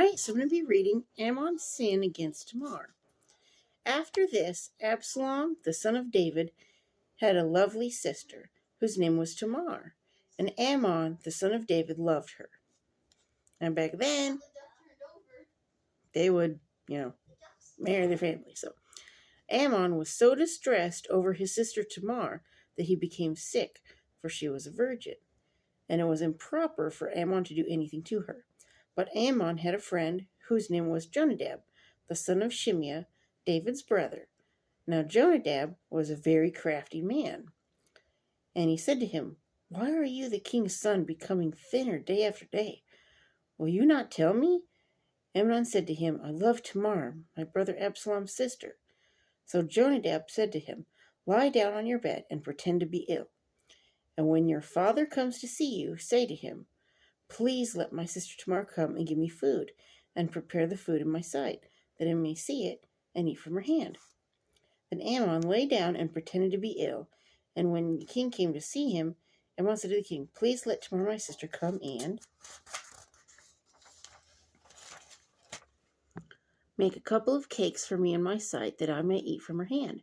right, so I'm going to be reading Amnon's sin against Tamar. After this, Absalom, the son of David, had a lovely sister whose name was Tamar, and Amnon, the son of David, loved her. And back then, they would, marry their family. So Amnon was so distressed over his sister Tamar that he became sick, for she was a virgin, and it was improper for Amnon to do anything to her. But Amnon had a friend whose name was Jonadab, the son of Shimeah, David's brother. Now Jonadab was a very crafty man. And he said to him, "Why are you, the king's son, becoming thinner day after day? Will you not tell me?" Amnon said to him, "I love Tamar, my brother Absalom's sister." So Jonadab said to him, "Lie down on your bed and pretend to be ill. And when your father comes to see you, say to him, 'Please let my sister Tamar come and give me food, and prepare the food in my sight, that I may see it and eat from her hand.'" Then Amnon lay down and pretended to be ill, and when the king came to see him, Amnon said to the king, "Please let Tamar my sister come and make a couple of cakes for me in my sight, that I may eat from her hand."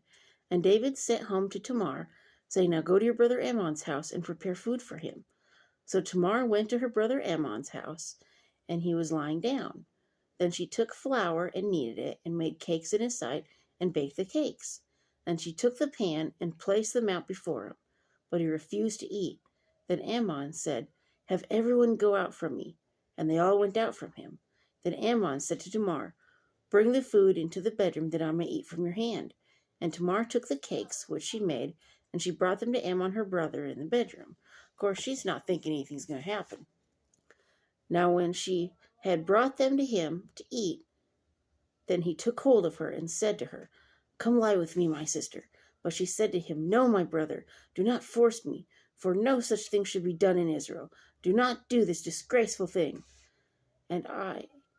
And David sent home to Tamar, saying, "Now go to your brother Amnon's house and prepare food for him." So Tamar went to her brother Amnon's house, and he was lying down. Then she took flour and kneaded it, and made cakes in his sight, and baked the cakes. And she took the pan and placed them out before him, but he refused to eat. Then Amnon said, "Have everyone go out from me." And they all went out from him. Then Amnon said to Tamar, "Bring the food into the bedroom, that I may eat from your hand." And Tamar took the cakes which she made, and she brought them to Amnon her brother in the bedroom. Of course, she's not thinking anything's going to happen. Now when she had brought them to him to eat, then he took hold of her and said to her, "Come lie with me, my sister." But she said to him, "No, my brother, do not force me, for no such thing should be done in Israel. Do not do this disgraceful thing. And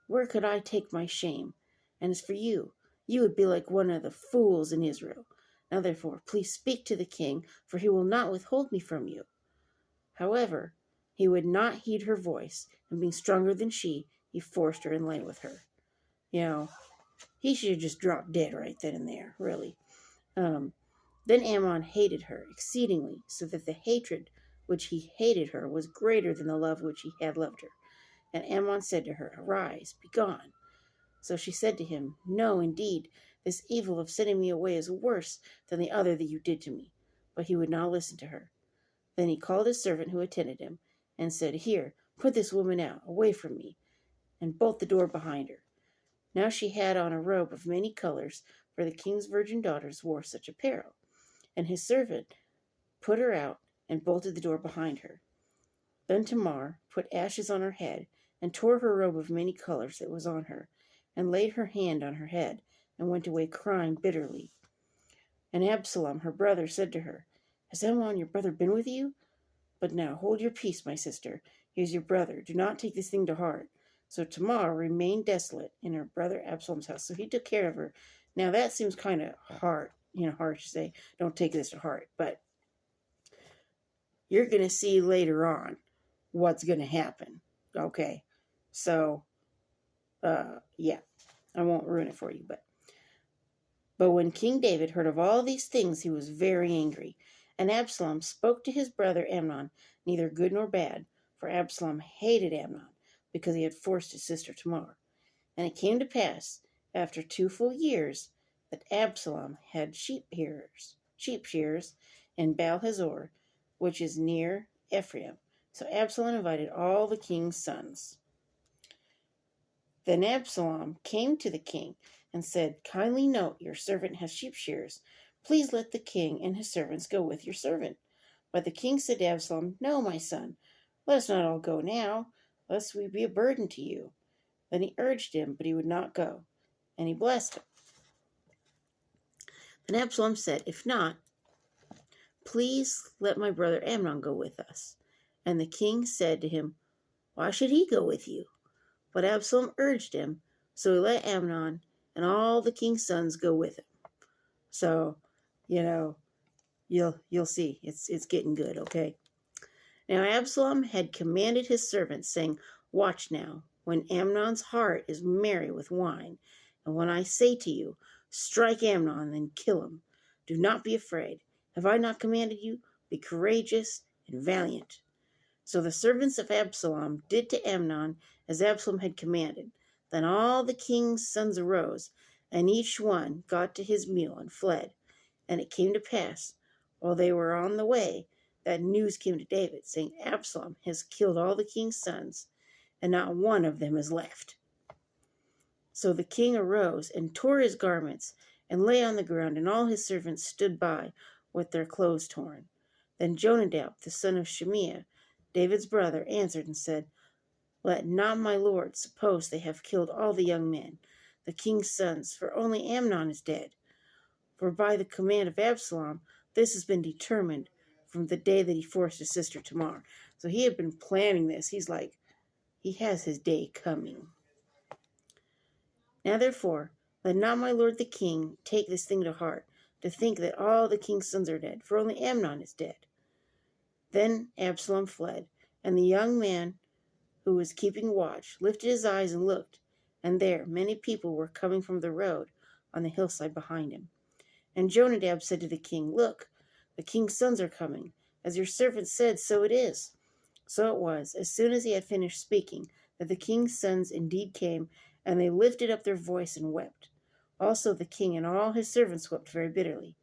where could I take my shame? And as for you, you would be like one of the fools in Israel. Now therefore, please speak to the king, for he will not withhold me from you." However, he would not heed her voice, and being stronger than she, he forced her and lay with her. He should have just dropped dead right then and there, really. Then Amnon hated her exceedingly, so that the hatred which he hated her was greater than the love which he had loved her. And Amnon said to her, "Arise, be gone." So she said to him, "No, indeed, this evil of sending me away is worse than the other that you did to me." But he would not listen to her. Then he called his servant who attended him, and said, "Here, put this woman out, away from me, and bolt the door behind her." Now she had on a robe of many colors, for the king's virgin daughters wore such apparel. And his servant put her out, and bolted the door behind her. Then Tamar put ashes on her head, and tore her robe of many colors that was on her, and laid her hand on her head, and went away crying bitterly. And Absalom, her brother, said to her, "Has Amnon your brother been with you? But now hold your peace, my sister. He is your brother. Do not take this thing to heart." So Tamar remained desolate in her brother Absalom's house. So he took care of her. Now that seems kind of harsh to say, don't take this to heart. But you're going to see later on what's going to happen. Okay. So, yeah, I won't ruin it for you. But when King David heard of all these things, he was very angry. And Absalom spoke to his brother Amnon, neither good nor bad, for Absalom hated Amnon, because he had forced his sister Tamar. And it came to pass, after 2 full years, that Absalom had sheep shearers in Baal-hazor, which is near Ephraim. So Absalom invited all the king's sons. Then Absalom came to the king and said, "Kindly note, your servant has sheep shearers. Please let the king and his servants go with your servant." But the king said to Absalom, "No, my son, let us not all go now, lest we be a burden to you." Then he urged him, but he would not go, and he blessed him. Then Absalom said, "If not, please let my brother Amnon go with us." And the king said to him, "Why should he go with you?" But Absalom urged him, so he let Amnon and all the king's sons go with him. So, you'll see, it's getting good, okay? Now Absalom had commanded his servants, saying, "Watch now, when Amnon's heart is merry with wine. And when I say to you, strike Amnon and kill him, do not be afraid. Have I not commanded you? Be courageous and valiant. So the servants of Absalom did to Amnon as Absalom had commanded. Then all the king's sons arose, and each one got to his mule and fled. And it came to pass, while they were on the way, that news came to David, saying, Absalom has killed all the king's sons, and not one of them is left. So the king arose and tore his garments, and lay on the ground, and all his servants stood by with their clothes torn. Then Jonadab, the son of Shemiah, David's brother, answered and said, Let not my lord suppose they have killed all the young men, the king's sons, for only Amnon is dead. For by the command of Absalom, this has been determined from the day that he forced his sister Tamar. So he had been planning this. He's like, he has his day coming. Now therefore, let not my lord the king take this thing to heart, to think that all the king's sons are dead, for only Amnon is dead. Then Absalom fled, and the young man who was keeping watch lifted his eyes and looked, and there many people were coming from the road on the hillside behind him. And Jonadab said to the king, Look, the king's sons are coming. As your servant said, so it is. So it was, as soon as he had finished speaking, that the king's sons indeed came, and they lifted up their voice and wept. Also the king and all his servants wept very bitterly.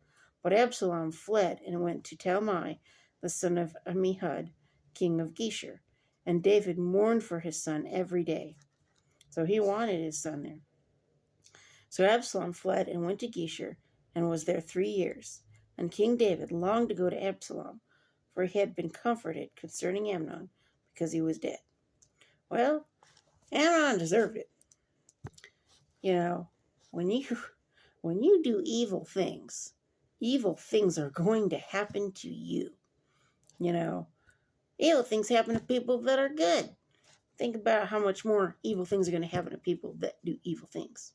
But Absalom fled and went to Talmai, the son of Ammihud, king of Geshur. And David mourned for his son every day. So he wanted his son there. So Absalom fled and went to Geshur, and was there 3 years. And King David longed to go to Absalom, for he had been comforted concerning Amnon, because he was dead. Well, Amnon deserved it. You know, when you do evil things are going to happen to you. You know, evil things happen to people that are good. Think about how much more evil things are going to happen to people that do evil things.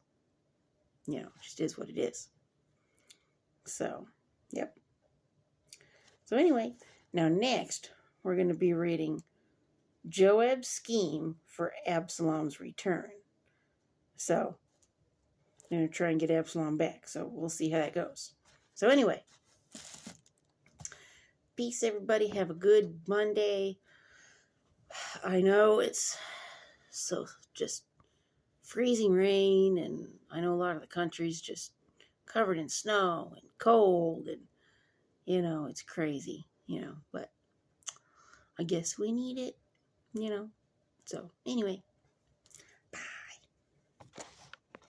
You know, it just is what it is. So, yep. So anyway, now next, we're going to be reading Joab's scheme for Absalom's return. So, I'm going to try and get Absalom back. So, we'll see how that goes. So anyway, peace, everybody. Have a good Monday. I know it's so just freezing rain, and I know a lot of the country's just covered in snow and cold, and you know, it's crazy, you know, but I guess we need it, you know. So anyway,